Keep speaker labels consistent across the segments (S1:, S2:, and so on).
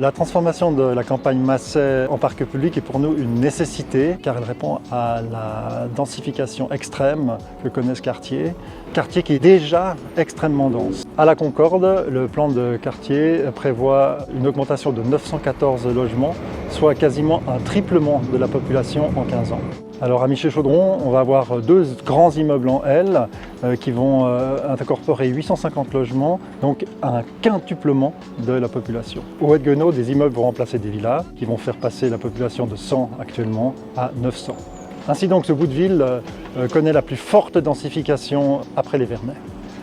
S1: La transformation de la campagne Massey en parc public est pour nous une nécessité car elle répond à la densification extrême que connaît ce quartier qui est déjà extrêmement dense. À la Concorde, le plan de quartier prévoit une augmentation de 914 logements, soit quasiment un triplement de la population en 15 ans. Alors à Miché-Chaudron, on va avoir deux grands immeubles en L qui vont incorporer 850 logements, donc un quintuplement de la population. Au Haut-de-Guenot, des immeubles vont remplacer des villas qui vont faire passer la population de 100 actuellement à 900. Ainsi donc, ce bout de ville connaît la plus forte densification après les Vernets.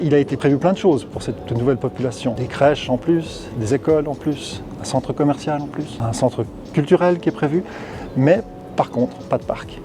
S1: Il a été prévu plein de choses pour cette nouvelle population. Des crèches en plus, des écoles en plus, un centre commercial en plus, un centre culturel qui est prévu, mais par contre, pas de parc.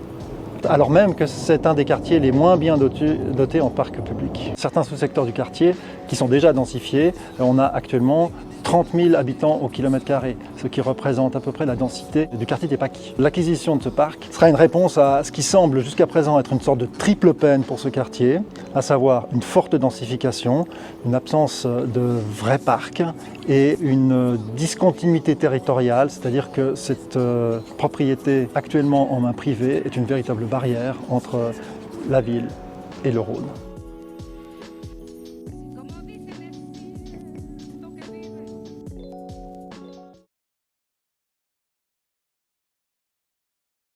S1: Alors même que c'est un des quartiers les moins bien dotés en parc public. Certains sous-secteurs du quartier qui sont déjà densifiés, on a actuellement 30 000 habitants au kilomètre carré, ce qui représente à peu près la densité du quartier des Paquis. L'acquisition de ce parc sera une réponse à ce qui semble jusqu'à présent être une sorte de triple peine pour ce quartier, à savoir une forte densification, une absence de vrai parc et une discontinuité territoriale, c'est-à-dire que cette propriété actuellement en main privée est une véritable barrière entre la ville et le Rhône.